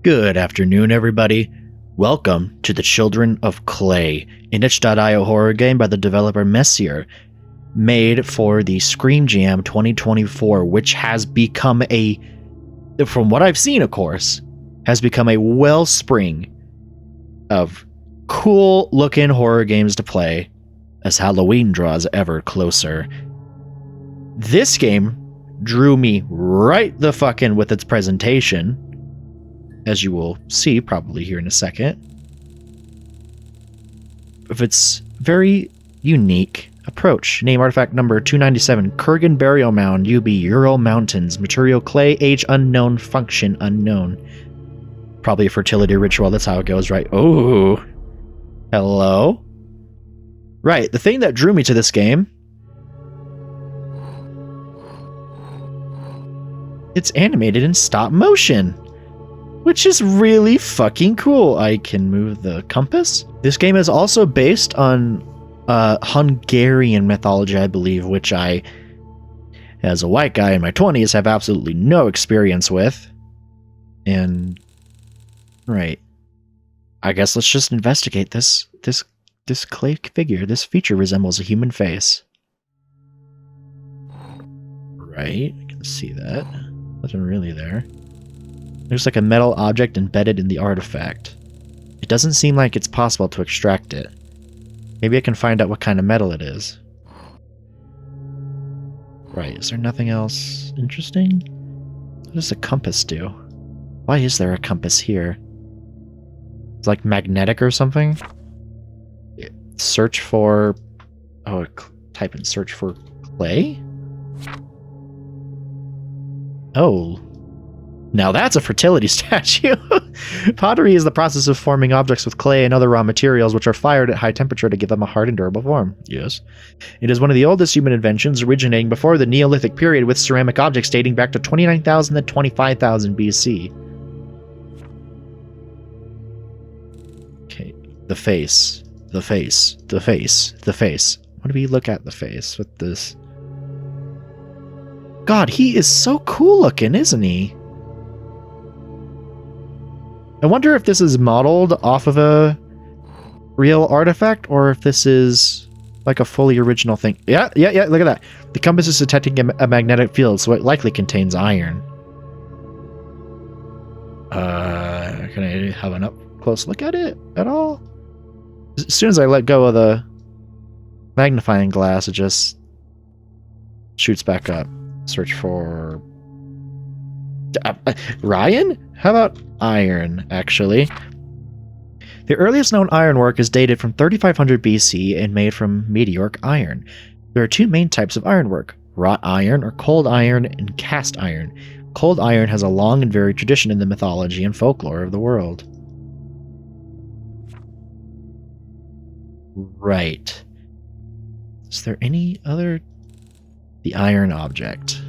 Good afternoon, everybody. Welcome to The Children of Clay, an itch.io horror game by the developer Messier, made for the Scream Jam 2024, which has become from what I've seen, of course, has become a wellspring of cool-looking horror games to play as Halloween draws ever closer. This game drew me right the fuck in with its presentation, as you will see probably here in a second, of its very unique approach. Name artifact number 297, Kurgan Burial Mound, UB, Ural Mountains, material clay, age unknown, function unknown. Probably a fertility ritual, that's how it goes, right? Oh, hello? Right, the thing that drew me to this game, it's animated in stop motion, which is really fucking cool. I can move the compass. This game is also based on Hungarian mythology, I believe, which I, as a white guy in my 20s, have absolutely no experience with. And, right, I guess let's just investigate this clay figure. This feature resembles a human face. Right, I can see that. Nothing really there. There's like a metal object embedded in the artifact. It doesn't seem like it's possible to extract it. Maybe I can find out what kind of metal it is. Right, is there nothing else interesting? What does a compass do? Why is there a compass here? It's like magnetic or something? Search for... Oh, type in search for clay? Oh. Now that's a fertility statue! Pottery is the process of forming objects with clay and other raw materials which are fired at high temperature to give them a hard and durable form. Yes. It is one of the oldest human inventions, originating before the Neolithic period, with ceramic objects dating back to 29,000 to 25,000 BC. Okay, the face. The face. The face. The face. What do we look at the face with this? God, he is so cool looking, isn't he? I wonder if this is modeled off of a real artifact, or if this is like a fully original thing. Yeah, look at that. The compass is detecting a magnetic field, so it likely contains iron. Can I have an up-close look at it at all? As soon as I let go of the magnifying glass, it just shoots back up. Search for... Ryan? How about iron, actually? The earliest known ironwork is dated from 3500 BC and made from meteoric iron. There are two main types of ironwork: wrought iron or cold iron, and cast iron. Cold iron has a long and varied tradition in the mythology and folklore of the world. Right. Is there any other... The iron object.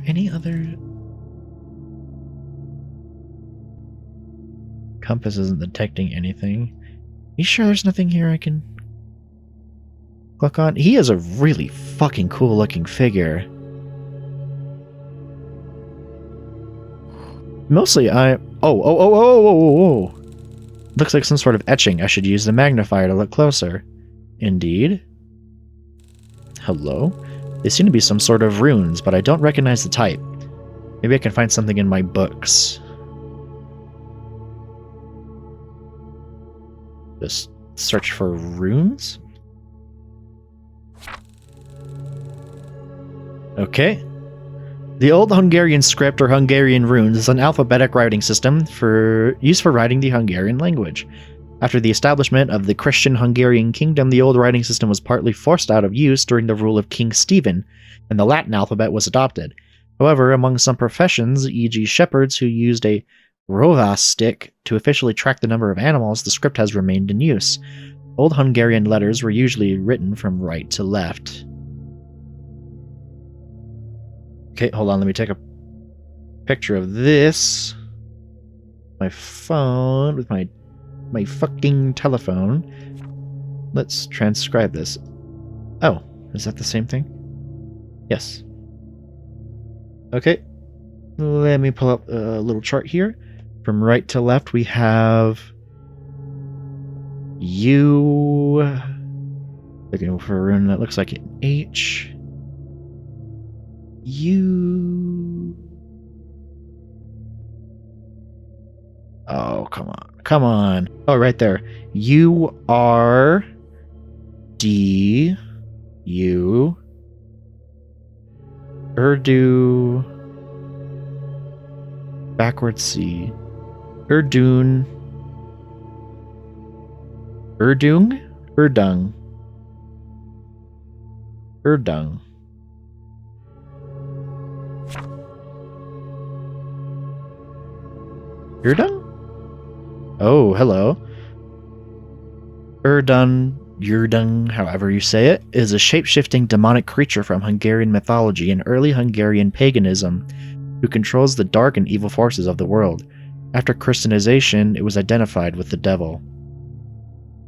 Any other... Compass isn't detecting anything. You sure there's nothing here I can click on? He is a really fucking cool looking figure. Mostly Oh. Looks like some sort of etching. I should use the magnifier to look closer. Indeed. Hello? They seem to be some sort of runes, but I don't recognize the type. Maybe I can find something in my books. Just search for runes? Okay. The Old Hungarian script, or Hungarian runes, is an alphabetic writing system used for writing the Hungarian language. After the establishment of the Christian Hungarian kingdom, the old writing system was partly forced out of use during the rule of King Stephen, and the Latin alphabet was adopted. However, among some professions, e.g. shepherds who used a rovas stick to officially track the number of animals, the script has remained in use. Old Hungarian letters were usually written from right to left. Okay, hold on, let me take a picture of this. My phone, with my fucking telephone. Let's transcribe this. Oh, is that the same thing? Yes. Okay. Let me pull up a little chart here. From right to left, we have U. Looking for a rune that looks like an H. U. Oh, come on. Come on. Oh, right there. U R D U. Urdu. Backwards C. Urdun. Urdung? Urdung. Urdung. Urdung? Oh, hello. Urdung, however you say it, is a shape-shifting demonic creature from Hungarian mythology and early Hungarian paganism who controls the dark and evil forces of the world. After Christianization, it was identified with the devil.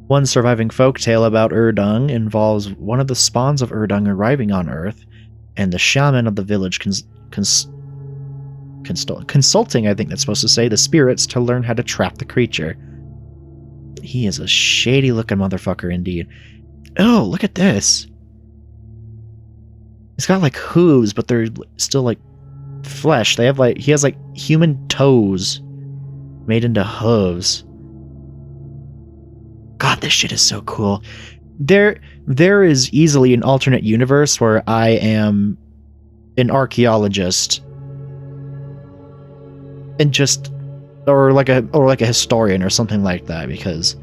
One surviving folktale about Urdung involves one of the spawns of Urdung arriving on Earth, and the shaman of the village consulting, I think that's supposed to say, the spirits to learn how to trap the creature. He is a shady-looking motherfucker indeed. Oh, look at this. He's got like hooves, but they're still like flesh. They have like, he has like human toes made into hooves. God, this shit is so cool. There is easily an alternate universe where I am an archaeologist and just or like a historian or something like that, because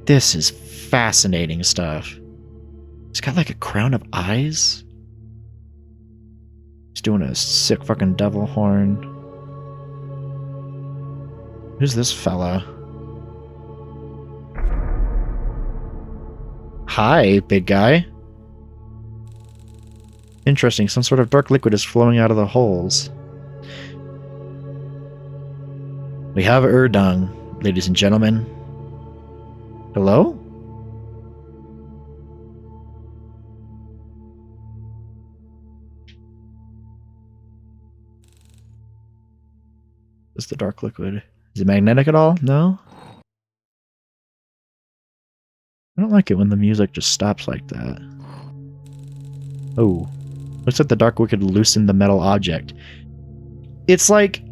this is fascinating stuff. He's got like a crown of eyes. He's doing a sick fucking devil horn. Who's this fella? Hi, big guy. Interesting, some sort of dark liquid is flowing out of the holes. We have Urdung, ladies and gentlemen. Hello? What's the dark liquid? Is it magnetic at all? No? I don't like it when the music just stops like that. Oh. Looks like the dark liquid loosened the metal object. It's like...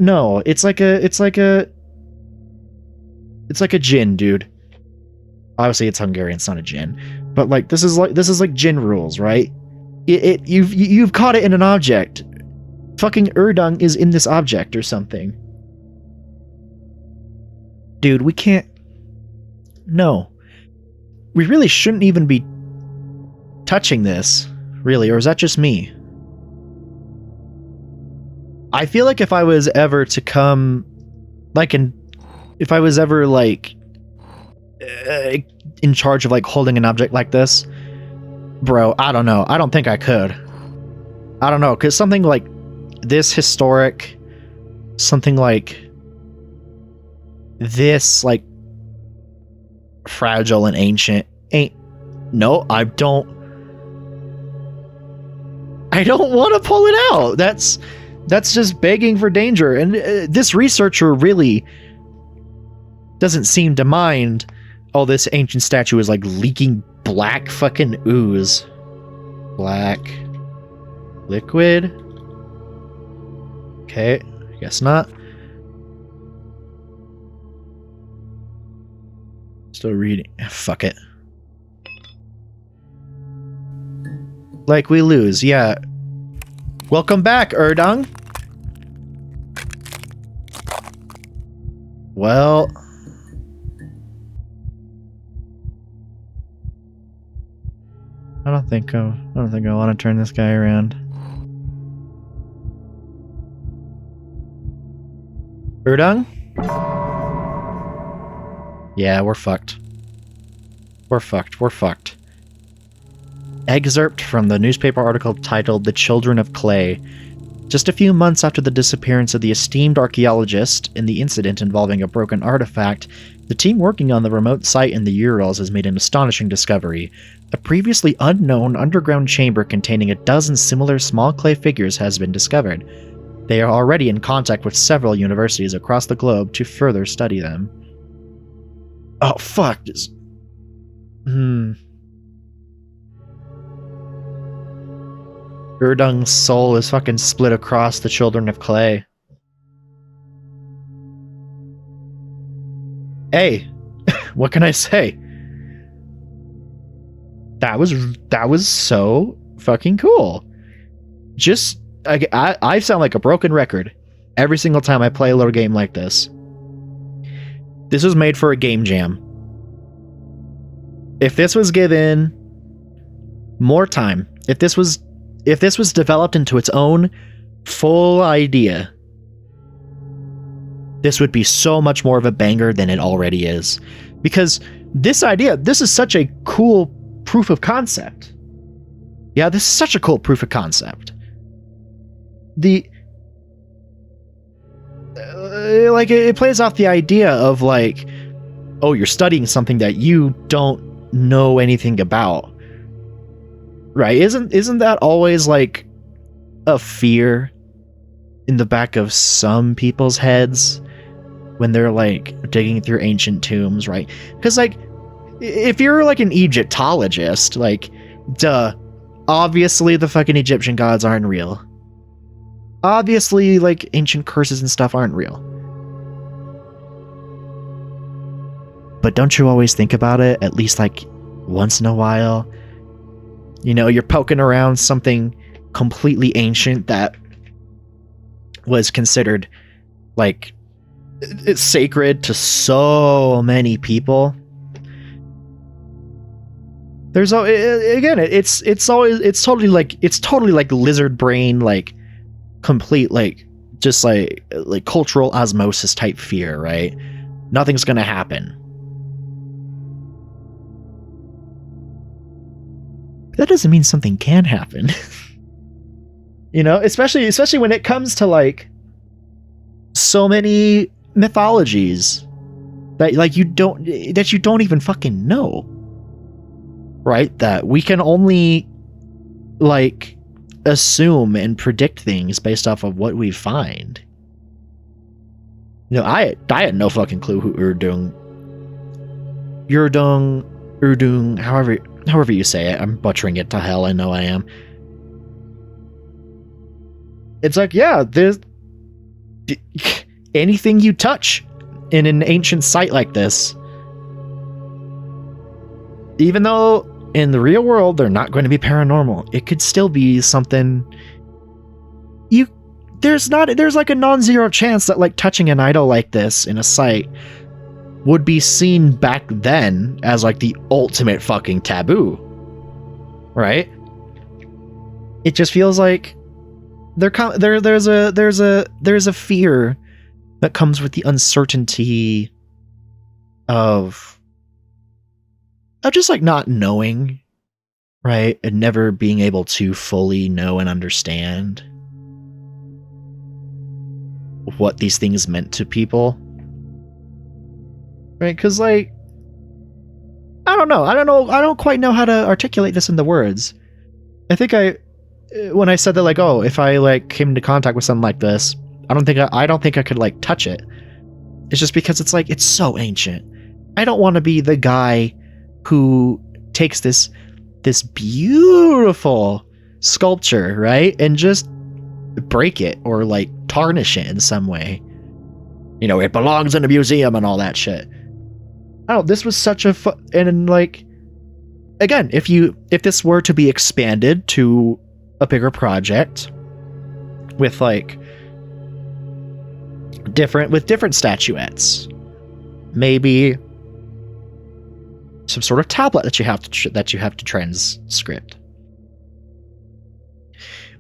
No, it's like a djinn, dude. Obviously it's Hungarian, it's not a djinn. But like this is like djinn rules, right? You've caught it in an object. Fucking Urdung is in this object or something. Dude, we can't... No. We really shouldn't even be touching this, really, or is that just me? I feel like if I was ever to come, like, if I was ever, like, in charge of, like, holding an object like this, bro, I don't know. I don't think I could. I don't know, because something like this historic, something like this, like, fragile and ancient, no, I don't want to pull it out. That's just begging for danger. And this researcher really doesn't seem to mind. Oh, this ancient statue is like leaking black fucking ooze. Black liquid. Okay, I guess not. Still reading. Fuck it. Like we lose, yeah. Welcome back, Urdung. Well, I don't think I want to turn this guy around. Urdung? Yeah, we're fucked. We're fucked. We're fucked. Excerpt from the newspaper article titled "The Children of Clay." Just a few months after the disappearance of the esteemed archaeologist in the incident involving a broken artifact, the team working on the remote site in the Urals has made an astonishing discovery. A previously unknown underground chamber containing a dozen similar small clay figures has been discovered. They are already in contact with several universities across the globe to further study them. Oh, fuck. Urdung's soul is fucking split across the children of clay. Hey, what can I say? That was so fucking cool. Just, I sound like a broken record every single time I play a little game like this. This was made for a game jam. If this was given more time, if this was developed into its own full idea, this would be so much more of a banger than it already is. Because this is such a cool proof of concept. Yeah, this is such a cool proof of concept. It plays off the idea of like, oh, you're studying something that you don't know anything about. Right? Isn't that always like a fear in the back of some people's heads when they're like digging through ancient tombs, right? Because like if you're like an Egyptologist, like duh, obviously the fucking Egyptian gods aren't real. Obviously like ancient curses and stuff aren't real. But don't you always think about it at least like once in a while? You know, you're poking around something completely ancient that was considered like it's sacred to so many people. There's again, it's totally like lizard brain, like complete like just like cultural osmosis type fear, right? Nothing's gonna happen. That doesn't mean something can happen. You know, especially when it comes to like so many mythologies that you don't even fucking know. Right? That we can only like assume and predict things based off of what we find. You know, I had no fucking clue who Urdung, however you say it. I'm butchering it to hell, I know I am. It's like, yeah, there's anything you touch in an ancient site like this, even though in the real world they're not going to be paranormal, it could still be something there's like a non-zero chance that like touching an idol like this in a site would be seen back then as like the ultimate fucking taboo. Right? It just feels like there's a fear that comes with the uncertainty of just like not knowing, right? And never being able to fully know and understand what these things meant to people. Right? Because like I don't quite know how to articulate this in the words. I think when I said that, like, oh, if I like came into contact with something like this, I don't think I could like touch it. It's just because it's like it's so ancient. I don't want to be the guy who takes this beautiful sculpture, right, and just break it or like tarnish it in some way. You know, it belongs in a museum and all that shit. Oh, this was such a and like again, if this were to be expanded to a bigger project with like different statuettes, maybe some sort of tablet that you have to transcript,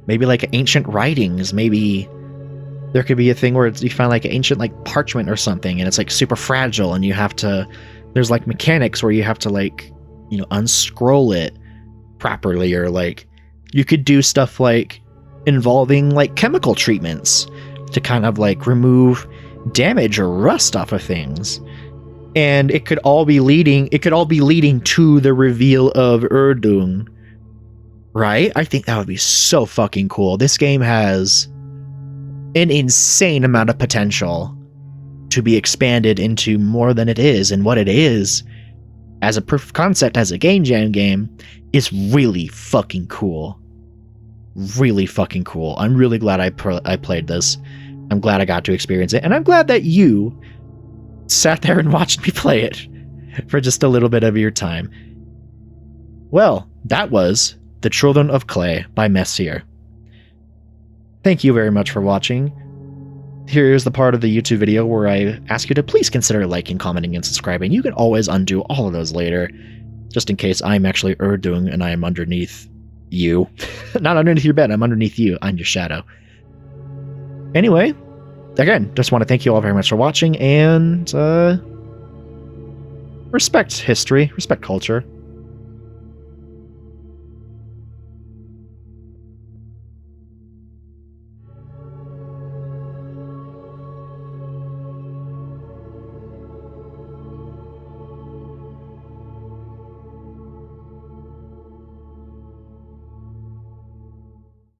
maybe like ancient writings, maybe there could be a thing where you find like ancient like parchment or something and it's like super fragile and there's like mechanics where you have to like, you know, unscroll it properly, or like you could do stuff like involving like chemical treatments to kind of like remove damage or rust off of things. And it could all be leading to the reveal of Urdung. Right? I think that would be so fucking cool. This game has an insane amount of potential to be expanded into more than it is, and what it is as a proof of concept, as a game jam game, is really fucking cool. Really fucking cool. I'm really glad I played this. I'm glad I got to experience it, and I'm glad that you sat there and watched me play it for just a little bit of your time. Well, that was The Children of Clay by Messier. Thank you very much for watching. Here's the part of the YouTube video where I ask you to please consider liking, commenting, and subscribing. You can always undo all of those later, just in case I'm actually doing and I am underneath you. Not underneath your bed, I'm underneath you. I'm your shadow. Anyway, again, just want to thank you all very much for watching, and respect history, respect culture.